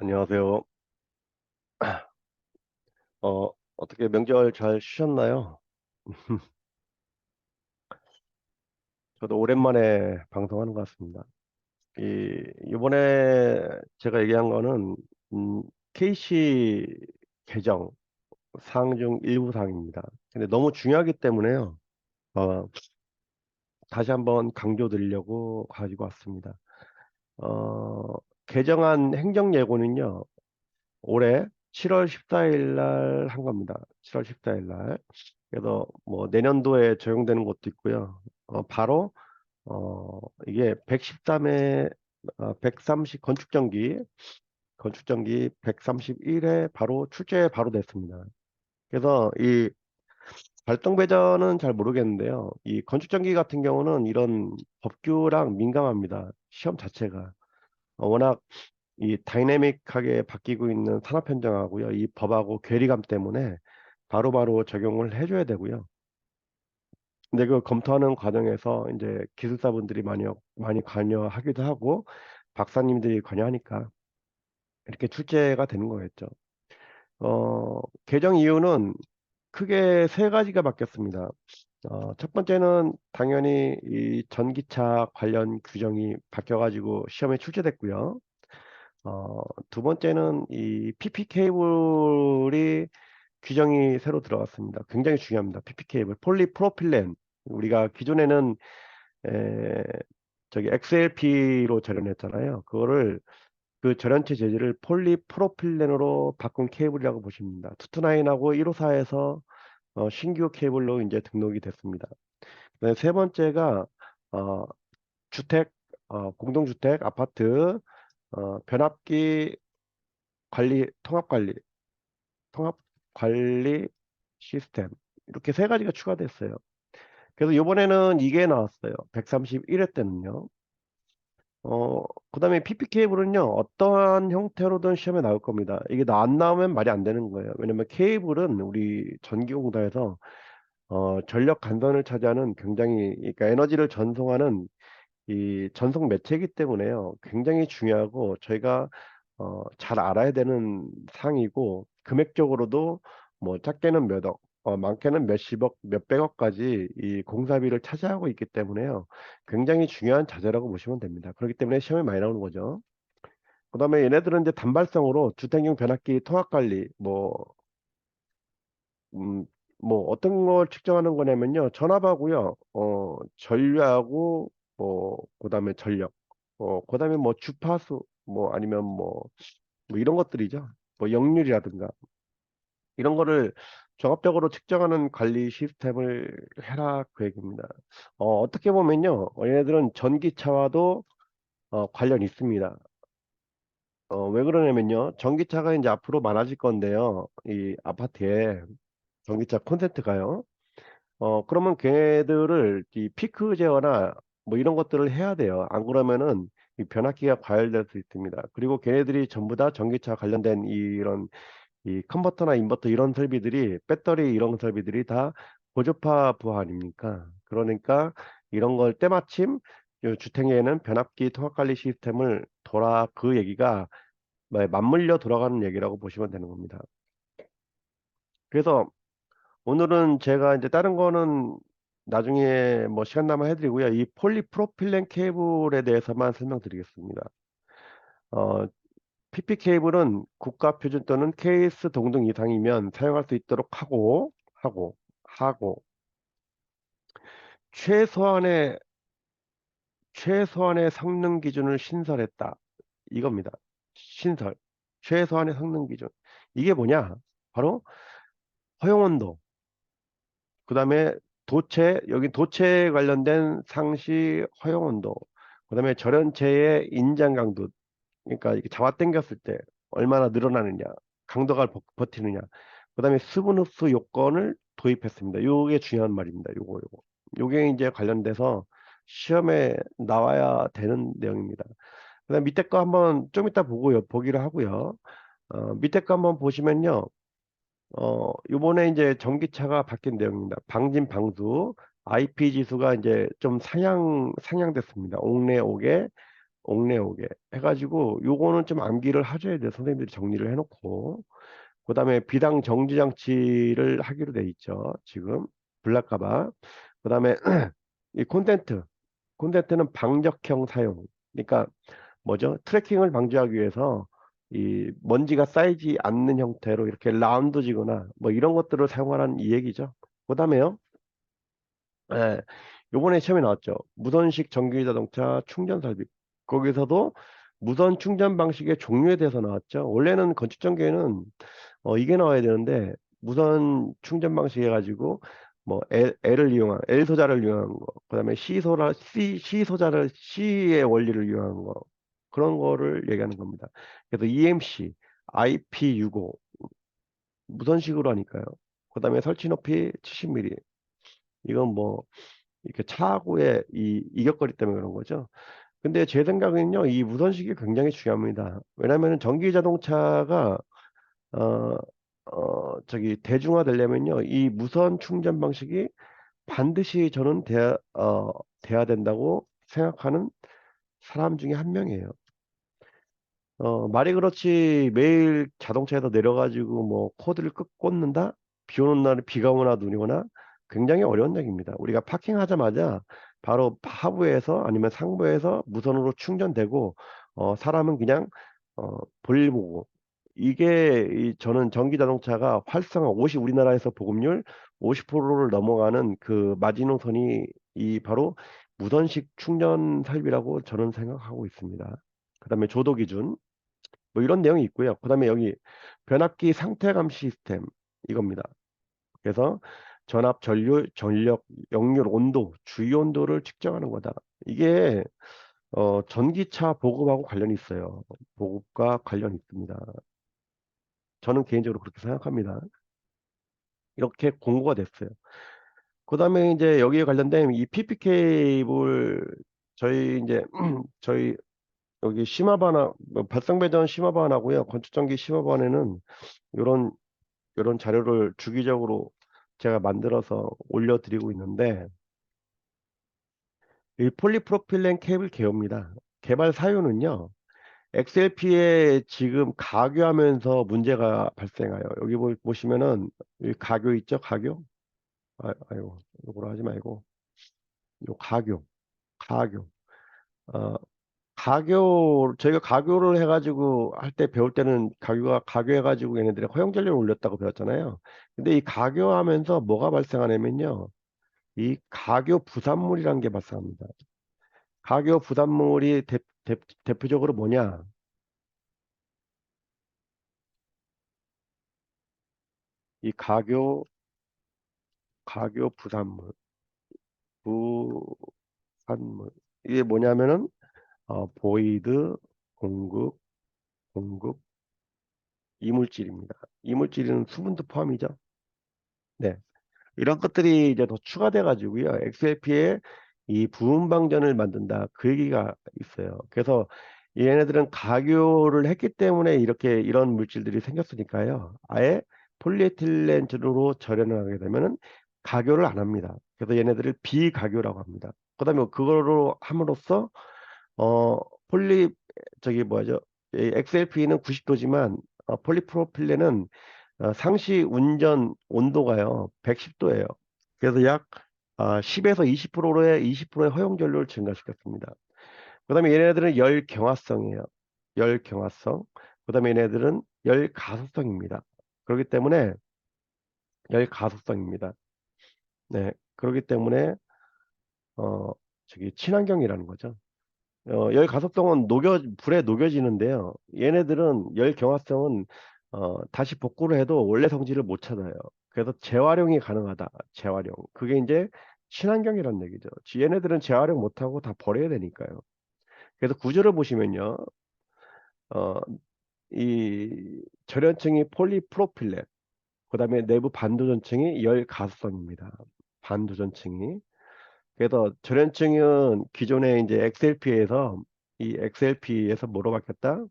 안녕하세요. 어떻게 명절 잘 쉬셨나요? 저도 오랜만에 방송하는 것 같습니다. 이번에 제가 얘기한 거는, 음, KC 개정 사항 중 일부 사항입니다. 근데 너무 중요하기 때문에요. 어, 다시 한번 강조드리려고 가지고 왔습니다. 어, 개정안 행정예고는요, 올해 7월 14일 날 한 겁니다. 7월 14일 날. 그래서 뭐 내년도에 적용되는 것도 있고요. 바로 이게 113회 130 건축정기 131회 바로 출제 바로 됐습니다. 그래서 이 발동 배전은 잘 모르겠는데요. 이 건축정기 같은 경우는 이런 법규랑 민감합니다. 시험 자체가 워낙 이 다이내믹하게 바뀌고 있는 산업 현장하고요. 이 법하고 괴리감 때문에 바로바로 적용을 해줘야 되고요. 근데 그 검토하는 과정에서 이제 기술사분들이 많이 관여하기도 하고 박사님들이 관여하니까 이렇게 출제가 되는 거겠죠. 개정 이유는 크게 세 가지가 바뀌었습니다. 첫 번째는 당연히 이 전기차 관련 규정이 바뀌어가지고 시험에 출제됐고요. 두 번째는 이 PP 케이블이 규정이 새로 들어갔습니다. 굉장히 중요합니다. PP 케이블, 폴리프로필렌. 우리가 기존에는 에, 저기 XLP로 절연했잖아요. 그거를 그 절연체 재질을 폴리프로필렌으로 바꾼 케이블이라고 보십니다. 229하고 154에서 신규 케이블로 이제 등록이 됐습니다. 그다음에 세 번째가 어, 주택, 공동주택, 아파트, 변압기 관리, 통합관리 시스템 이렇게 세 가지가 추가됐어요. 그래서 이번에는 이게 나왔어요. 131회 때는요. 그다음에 PP 케이블은요, 어떠한 형태로든 시험에 나올 겁니다. 이게 안 나오면 말이 안 되는 거예요. 왜냐면 케이블은 우리 전기공사에서 전력 간선을 차지하는 굉장히, 그러니까 에너지를 전송하는 이 전송 매체이기 때문에요. 굉장히 중요하고 저희가 잘 알아야 되는 사항이고 금액적으로도 뭐 작게는 몇 억, 많게는 몇십억, 몇백억까지 이 공사비를 차지하고 있기 때문에요. 굉장히 중요한 자재라고 보시면 됩니다. 그렇기 때문에 시험에 많이 나오는 거죠. 그다음에 얘네들은 이제 단발성으로 주택용 변압기 통합관리 음, 뭐 어떤 걸 측정하는 거냐면요. 전압하고요. 전류하고 그다음에 전력. 그다음에 뭐 주파수 뭐 아니면 뭐 이런 것들이죠. 뭐 역률이라든가 이런 거를 종합적으로 측정하는 관리 시스템을 해라 그 얘기입니다. 어떻게 보면요. 얘네들은 전기차와도 관련 있습니다. 왜 그러냐면요. 전기차가 이제 앞으로 많아질 건데요. 이 아파트에 전기차 콘센트가요. 그러면 걔네들을 이 피크 제어나 뭐 이런 것들을 해야 돼요. 안 그러면은 이 변압기가 과열될 수 있습니다. 그리고 걔네들이 전부 다 전기차 관련된 이런 이 컨버터나 인버터 이런 설비들이 배터리 이런 설비들이 다 고주파 부하 아닙니까? 그러니까 이런 걸 때마침 이 주택에는 변압기 통합관리 시스템을 돌아 그 얘기가 맞물려 돌아가는 얘기라고 보시면 되는 겁니다. 그래서 오늘은 제가 이제 다른 거는 나중에 뭐 시간 남아 해드리고요. 이 폴리프로필렌 케이블에 대해서만 설명드리겠습니다. 어, PP 케이블은 국가 표준 또는 케이스 동등 이상이면 사용할 수 있도록 하고 최소한의 최소한의 성능 기준을 신설했다. 이겁니다. 신설. 최소한의 성능 기준. 이게 뭐냐? 바로 허용 온도. 그다음에 여기 도체 관련된 상시 허용 온도. 그다음에 절연체의 인장 강도. 그러니까 이게 잡아당겼을 때 얼마나 늘어나느냐, 강도가 버티느냐. 그다음에 수분 흡수 요건을 도입했습니다. 요게 중요한 말입니다. 요거. 요게 이제 관련돼서 시험에 나와야 되는 내용입니다. 그다음 밑에 거 한번 좀 이따 보기로 하고요. 밑에 거 한번 보시면요. 요번에 이제 전기차가 바뀐 내용입니다. 방진 방수 IP 지수가 이제 좀 상향됐습니다. 옥내 옥에 옥내오게 해가지고 요거는 좀 암기를 하셔야 돼요. 선생님들이 정리를 해놓고 그다음에 비당 정지 장치를 하기로 돼 있죠. 지금 불날까봐. 그다음에 이 콘텐츠는 방적형 사용. 그러니까 뭐죠? 트래킹을 방지하기 위해서 이 먼지가 쌓이지 않는 형태로 이렇게 라운드지거나 뭐 이런 것들을 사용하라는 이 얘기죠. 그다음에요. 예, 요번에 시험에 나왔죠. 무선식 전기 자동차 충전 설비. 거기서도 무선 충전 방식의 종류에 대해서 나왔죠. 원래는 건축 전기에는 이게 나와야 되는데 무선 충전 방식 해가지고 뭐 L 소자를 이용한 거, 그다음에 C 소자를 C의 원리를 이용한 거 그런 거를 얘기하는 겁니다. 그래서 EMC, IP65 무선식으로 하니까요. 그다음에 설치 높이 70mm. 이건 뭐 이렇게 차고의 이 이격거리 때문에 그런 거죠. 근데 제 생각에는요, 이 무선식이 굉장히 중요합니다. 왜냐하면 전기 자동차가 어, 대중화되려면요, 이 무선 충전 방식이 반드시 저는 돼야 된다고 생각하는 사람 중에 한 명이에요. 말이 그렇지 매일 자동차에서 내려가지고 뭐 코드를 꽂는다? 비 오는 날에 비가 오나 눈이 오나 굉장히 어려운 얘기입니다. 우리가 파킹하자마자 바로 하부에서 아니면 상부에서 무선으로 충전되고 사람은 그냥 볼일 보고 이게 저는 전기 자동차가 활성화 50 우리나라에서 보급률 50%를 넘어가는 그 마지노선이 이 바로 무선식 충전 설비라고 저는 생각하고 있습니다. 그다음에 조도 기준 뭐 이런 내용이 있고요. 그다음에 여기 변압기 상태감 시스템 이겁니다. 그래서 전압, 전력, 역률, 온도, 주유 온도를 측정하는 거다. 이게 전기차 보급하고 관련이 있어요. 보급과 관련이 있습니다. 저는 개인적으로 그렇게 생각합니다. 이렇게 공고가 됐어요. 그다음에 이제 여기에 관련된 이 PP 케이블 저희 이제 저희 여기 심화반하 발성배전 심화반하고요 건축전기 심화반에는 이런 이런 자료를 주기적으로 제가 만들어서 올려드리고 있는데 이 폴리프로필렌 케이블 개요입니다. 개발 사유는요. XLP에 지금 가교하면서 문제가 발생해요. 여기 보시면은 이 가교 있죠? 가교? 아이고, 이거로 하지 말고 요 가교. 어, 저희가 가교를 해가지고 할 때 배울 때는 가교해가지고 얘네들이 허용전력을 올렸다고 배웠잖아요. 근데 이 가교하면서 뭐가 발생하냐면요. 이 가교 부산물이라는 게 발생합니다. 가교 부산물이 대표적으로 뭐냐? 이 가교 부산물. 이게 뭐냐면은, 보이드, 공급, 공급, 이물질입니다. 이물질은 수분도 포함이죠. 네. 이런 것들이 이제 더 추가돼 가지고요. XLP에 이 부음 방전을 만든다. 그 얘기가 있어요. 그래서 얘네들은 가교를 했기 때문에 이렇게 이런 물질들이 생겼으니까요. 아예 폴리에틸렌으로 절연을 하게 되면은 가교를 안 합니다. 그래서 얘네들을 비가교라고 합니다. 그다음에 그거로 함으로써 어 폴리 저기 뭐죠? XLP는 90도지만 폴리프로필렌은 상시 운전 온도가요 110도예요. 그래서 약 10에서 20%의 허용 전류를 증가시켰습니다. 그다음에 얘네들은 열 경화성이에요. 열 경화성. 그다음에 얘네들은 열 가속성입니다. 그렇기 때문에 열 가속성입니다. 네, 그렇기 때문에 어 저기 친환경이라는 거죠. 열 가속성은 불에 녹여지는데요. 얘네들은 열 경화성은 다시 복구를 해도 원래 성질을 못 찾아요. 그래서 재활용이 가능하다. 재활용. 그게 이제 친환경이라는 얘기죠. 얘네들은 재활용 못하고 다 버려야 되니까요. 그래서 구조를 보시면요. 어, 이 절연층이 폴리프로필렌, 그다음에 내부 반도전층이 열 가속성입니다. 반도전층이. 그래서 절연층은 기존에 이제 엑셀피에서 뭐로 바뀌었다?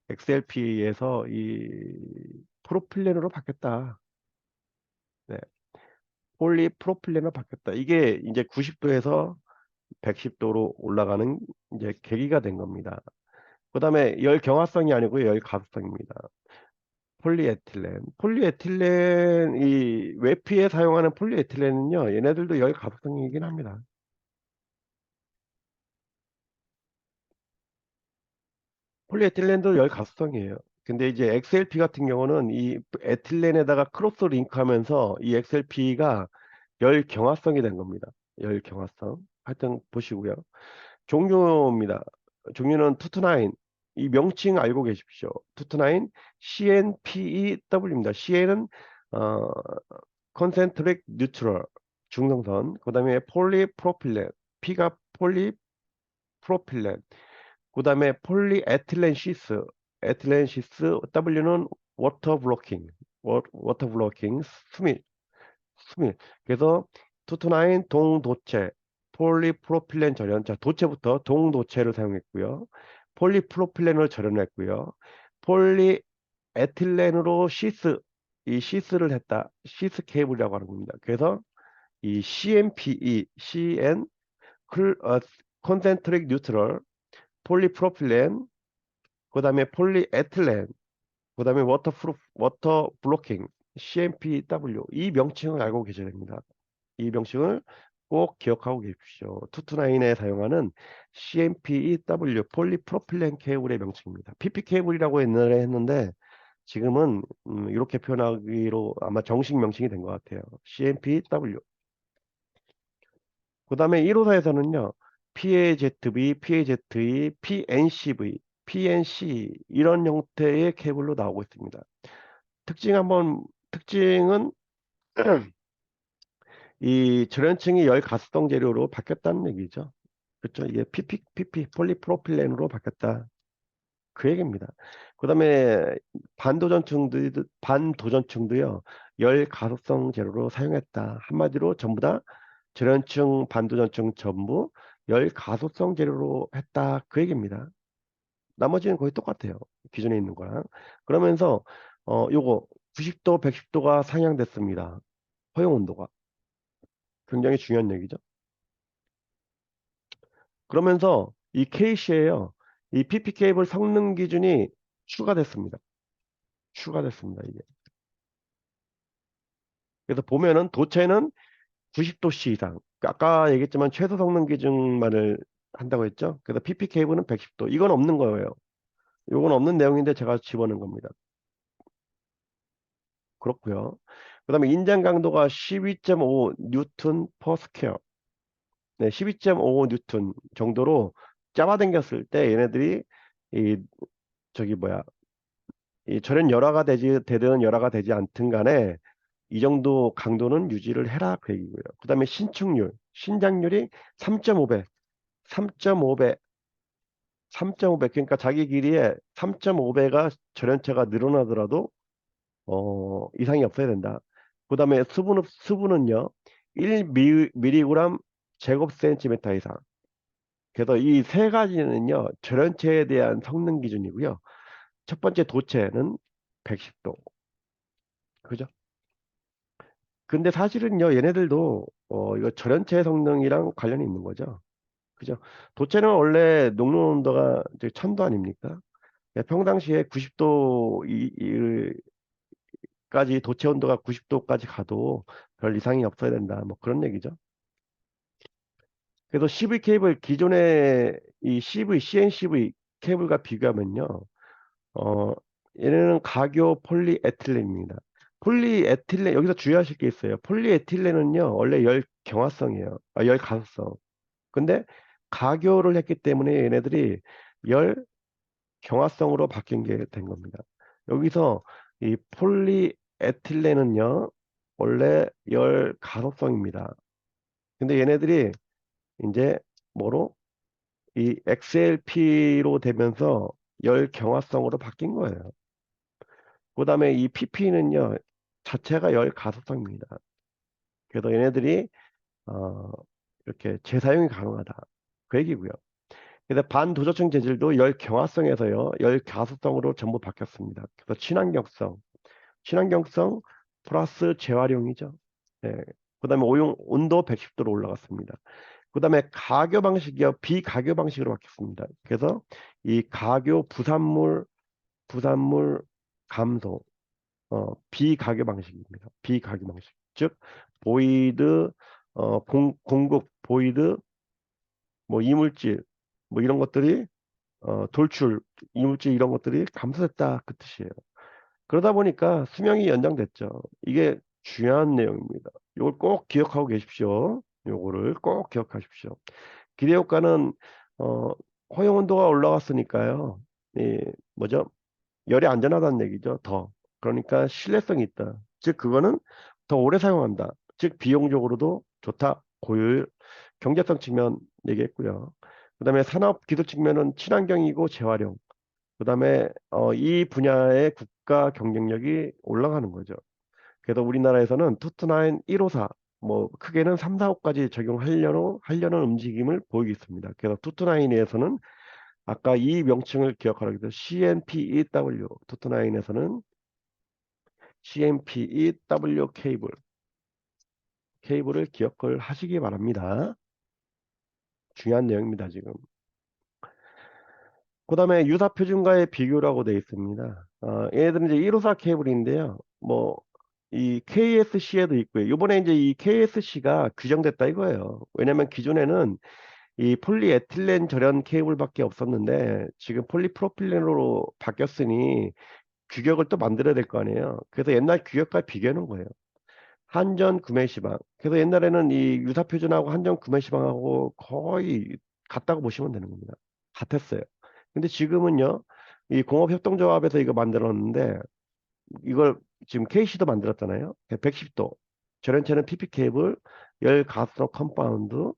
엑셀피에서 이 프로필렌으로 바뀌었다. 네. 폴리프로필렌으로 바뀌었다. 이게 이제 90도에서 110도로 올라가는 이제 계기가 된 겁니다. 그 다음에 열 경화성이 아니고 열 가속성입니다. 폴리에틸렌, 이 외피에 사용하는 폴리에틸렌은요, 얘네들도 열 가속성이긴 합니다. 폴리에틸렌도 열 가속성이에요. 근데 이제 XLP 같은 경우는 이 에틸렌에다가 크로스 링크하면서 이 XLP가 열 경화성이 된 겁니다. 열 경화성. 하여튼 보시고요. 종류입니다. 종류는 투투나인. 이 명칭 알고 계십시오. 투투나인 CNPEW입니다. CN은 어, 컨센트릭 뉴트럴 중성선. 그다음에 폴리프로필렌. P가 폴리프로필렌. 그다음에 폴리에틸렌시스. 에틸렌시스 W는 워터 블로킹. 워터 블로킹 수밀. 그래서 투투나인 동도체, 폴리프로필렌 절연. 자, 도체부터 동도체를 사용했고요. 폴리프로필렌을 절연했고요. 폴리에틸렌으로 이 시스를 했다. 시스 케이블이라고 하는 겁니다. 그래서 이 CNPE, 컨센트릭 뉴트럴, 폴리프로필렌, 그 다음에 폴리에틸렌, 그 다음에 워터 블로킹, CMPW. 이 명칭을 알고 계셔야 됩니다. 이 명칭을 꼭 기억하고 계십시오. 투투나인에 사용하는 CMPEW 폴리프로필렌 케이블의 명칭입니다. PP 케이블이라고 옛날에 했는데 지금은 이렇게 표현하기로 아마 정식 명칭이 된 것 같아요. CMPEW. 그 다음에 1호사에서는요. PAZB, PAZE, PNCV, PNC 이런 형태의 케이블로 나오고 있습니다. 특징은 이 절연층이 열 가스성 재료로 바뀌었다는 얘기죠. 그렇죠? 이게 폴리프로필렌으로 바뀌었다. 그 얘기입니다. 그 다음에 반도전층도요, 열 가속성 재료로 사용했다. 한마디로 전부 다 절연층, 반도전층 전부 열 가속성 재료로 했다. 그 얘기입니다. 나머지는 거의 똑같아요. 기존에 있는 거랑. 그러면서, 요거 90도, 110도가 상향됐습니다. 허용 온도가. 굉장히 중요한 얘기죠. 그러면서 이 케이시에요. 이 PP 케이블 성능 기준이 추가됐습니다. 이게. 그래서 보면은 도체는 90도씨 이상. 아까 얘기했지만 최소 성능 기준만을 한다고 했죠. 그래서 PP 케이블은 110도. 이건 없는 거예요. 이건 없는 내용인데 제가 집어넣은 겁니다. 그렇고요. 그다음에 인장 강도가 12.5 뉴턴 퍼 스퀘어. 네, 12.5 뉴턴 정도로 잡아당겼을 때 얘네들이 이 저기 뭐야 이 절연 열화가 되든 열화가 되지 않든 간에 이 정도 강도는 유지를 해라 그 얘기고요. 그 다음에 신장률이 3.5배, 3.5배, 3.5배. 그러니까 자기 길이에 3.5배가 절연체가 늘어나더라도 이상이 없어야 된다. 그 다음에 수분은요 1mg 제곱 센티미터 이상. 그래서 이 세 가지는요 절연체에 대한 성능 기준이고요. 첫 번째 도체는 110도. 그죠? 근데 사실은요, 얘네들도 이거 절연체 성능이랑 관련이 있는 거죠. 그죠? 도체는 원래 녹는 온도가 이제 1000도 아닙니까? 예, 평상시에 90도까지 도체 온도가 90도까지 가도 별 이상이 없어야 된다. 뭐 그런 얘기죠. 그래서 CV 케이블 기존의 이 CNCV 케이블과 비교하면요. 어, 얘네는 가교 폴리에틸렌입니다. 폴리에틸렌, 여기서 주의하실 게 있어요. 폴리에틸렌은요, 원래 열 경화성이에요. 열 가속성. 근데 가교를 했기 때문에 얘네들이 열 경화성으로 바뀐 게 된 겁니다. 여기서 이 폴리에틸렌은요, 원래 열 가속성입니다. 근데 얘네들이 이제 뭐로? 이 XLP로 되면서 열 경화성으로 바뀐 거예요. 그 다음에 이 PP는요, 자체가 열 가속성입니다. 그래서 얘네들이, 어, 이렇게 재사용이 가능하다. 그 얘기고요. 그래서 반도저층 재질도 열 경화성에서요, 열 가속성으로 전부 바뀌었습니다. 그래서 친환경성 플러스 재활용이죠. 네. 그 다음에 온도 110도로 올라갔습니다. 그다음에 가교 방식이요, 비가교 방식으로 바뀌었습니다. 그래서 이 가교 부산물 감소, 비가교 방식입니다. 비가교 방식. 즉, 보이드, 공급, 보이드, 뭐 이물질, 뭐 이런 것들이, 돌출, 이물질 이런 것들이 감소됐다. 그 뜻이에요. 그러다 보니까 수명이 연장됐죠. 이게 중요한 내용입니다. 이걸 꼭 기억하고 계십시오. 요거를 꼭 기억하십시오. 기대효과는, 어, 허용 온도가 올라갔으니까요. 이, 뭐죠? 열이 안전하다는 얘기죠. 더. 그러니까 신뢰성이 있다. 즉, 그거는 더 오래 사용한다. 즉, 비용적으로도 좋다. 고효율, 경제성 측면 얘기했고요. 그다음에 산업 기술 측면은 친환경이고 재활용. 그다음에 이 분야의 국가 경쟁력이 올라가는 거죠. 그래서 우리나라에서는 투투나인 154, 뭐 크게는 3, 4호까지 적용하려는 움직임을 보이고 있습니다. 그래서 투투나인에서는 아까 이 명칭을 기억하라고 해서 CNPEW, 투투나인에서는 CNPEW 케이블을 기억을 하시기 바랍니다. 중요한 내용입니다, 지금. 그다음에 유사 표준과의 비교라고 되어 있습니다. 얘네들은 이제 154 케이블인데요. 뭐 이 KSC에도 있고요. 이번에 이제 이 KSC가 규정됐다 이거예요. 왜냐하면 기존에는 이 폴리에틸렌 절연 케이블밖에 없었는데 지금 폴리프로필렌으로 바뀌었으니 규격을 또 만들어야 될 거 아니에요. 그래서 옛날 규격과 비교하는 거예요. 한전 구매 시방. 그래서 옛날에는 이 유사 표준하고 한전 구매 시방하고 거의 같다고 보시면 되는 겁니다. 같았어요. 근데 지금은요, 이 공업협동조합에서 이거 만들었는데, 이걸 지금 KC도 만들었잖아요. 110도. 절연체는 PP 케이블, 열 가스로 컴파운드,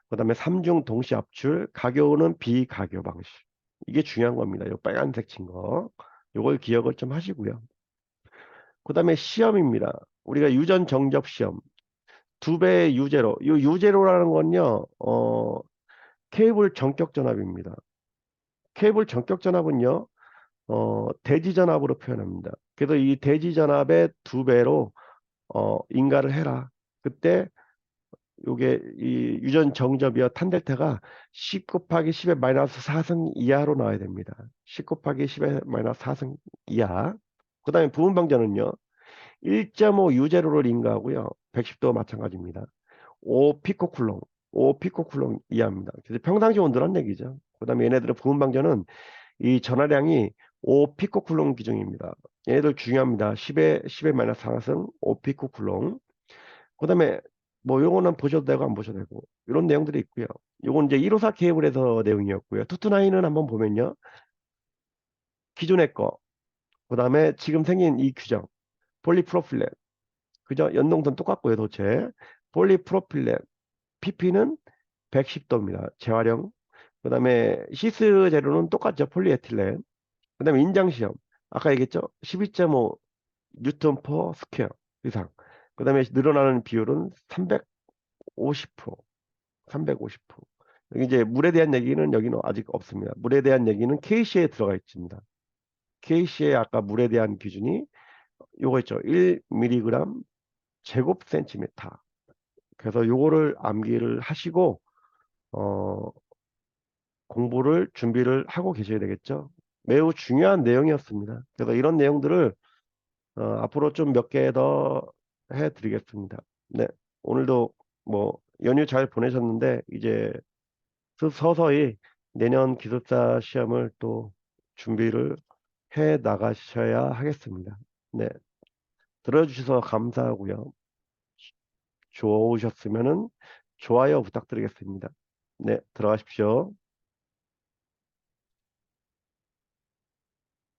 그다음에 삼중 동시 압출, 가교는 비가교 방식. 이게 중요한 겁니다. 이 빨간색 친 거. 요걸 기억을 좀 하시고요. 그다음에 시험입니다. 우리가 유전 정접 시험. 두 배의 유제로. 이 유제로라는 건요, 케이블 전격 전압입니다. 케이블 전격 전압은요, 대지 전압으로 표현합니다. 그래서 이 대지 전압의 두 배로 인가를 해라. 그때 요게 이 유전 정접이요 탄델타가 10 곱하기 10의 마이너스 4승 이하로 나와야 됩니다. 10 곱하기 10의 마이너스 4승 이하. 그다음에 부분 방전은요 1.5 유제로를 인가하고요 110도 마찬가지입니다. 5 피코쿨롱, 5 피코쿨롱 이하입니다. 그래서 평상시 온도란 얘기죠. 그다음에 얘네들의 부분 방전은 이 전하량이 5 피코쿨롱 기준입니다. 얘네들 중요합니다. 10의 마이너스 상승 5 피코쿨롱. 그다음에 뭐 요거는 보셔도 되고 안 보셔도 되고 이런 내용들이 있고요. 요건 이제 154 케이블에서 내용이었고요. 투투나인은 한번 보면요. 기존의 거, 그다음에 지금 생긴 이 규정, 폴리프로필렌, 그죠? 연동선 똑같고요, 도체. 폴리프로필렌, PP는 110도입니다. 재활용. 그다음에 시스 재료는 똑같죠, 폴리에틸렌. 그다음에 인장 시험, 아까 얘기했죠, 12.5 뉴턴 퍼 스퀘어 이상. 그다음에 늘어나는 비율은 350%. 350%. 여기 이제 물에 대한 얘기는 여기는 아직 없습니다. 물에 대한 얘기는 KC에 들어가 있습니다. KC에 아까 물에 대한 기준이 요거 있죠. 1mg 제곱 센티미터. 그래서 요거를 암기를 하시고 어, 공부를 준비를 하고 계셔야 되겠죠. 매우 중요한 내용이었습니다. 그래서 이런 내용들을 앞으로 좀 몇 개 더 해드리겠습니다. 네, 오늘도 뭐 연휴 잘 보내셨는데 이제 서서히 내년 기술사 시험을 또 준비를 해 나가셔야 하겠습니다. 네, 들어주셔서 감사하고요. 좋으셨으면은 좋아요 부탁드리겠습니다. 네, 들어가십시오.